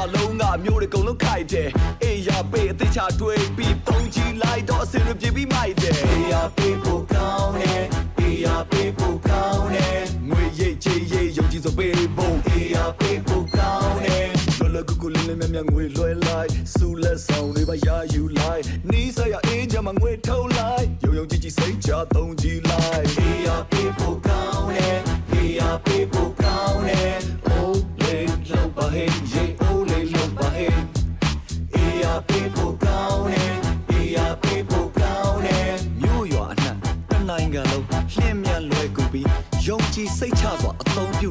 ရွာလုံးကမြို့တွေအကုန်လုံးခိုက်တယ်အေးရပေးအသေးချတွေးပြီးတုံးကြီးလိုက်တော့အစင်ရပြပြီးမိုက်တယ်အေးရပေးဖို့ကောင်းတယ်အေးရပေးဖို့ကောင်းတယ်ငွေရိတ်ချေးရိတ်ယုံကြည်စွာပေးဖို့အေးရပေးဖို့ကောင်းတယ်လွယ်လွယ်ကူကူလေးလေးမြတ်မြတ်ငွေလွှဲလိုက်စူလက်ဆောင်တွေပါရယူလိုက်နီးစရအေးချမ်းမငွေထုတ်လိုက်ယုံယုံကြည်ကြည်စိတ်ချတုံးကြီးလိုက်အေးရပေးဖို့ကောင်းတယ်အေးရပေးဖို့ကောင်းတယ်အိုးလေးလောက်ပါဟေးရေအိုးလေးလောက်ပါဟေးအေးရပေးဖို့ကောင်းတယ်အေးရပေးဖို့ကောင်းတယ်မြို့ရွာအနှံ့တနိုင်ငံလုံးလျှင်မြန်လွယ်ကူပြီးယုံကြည်စိတ်ချစွာအသုံးပြု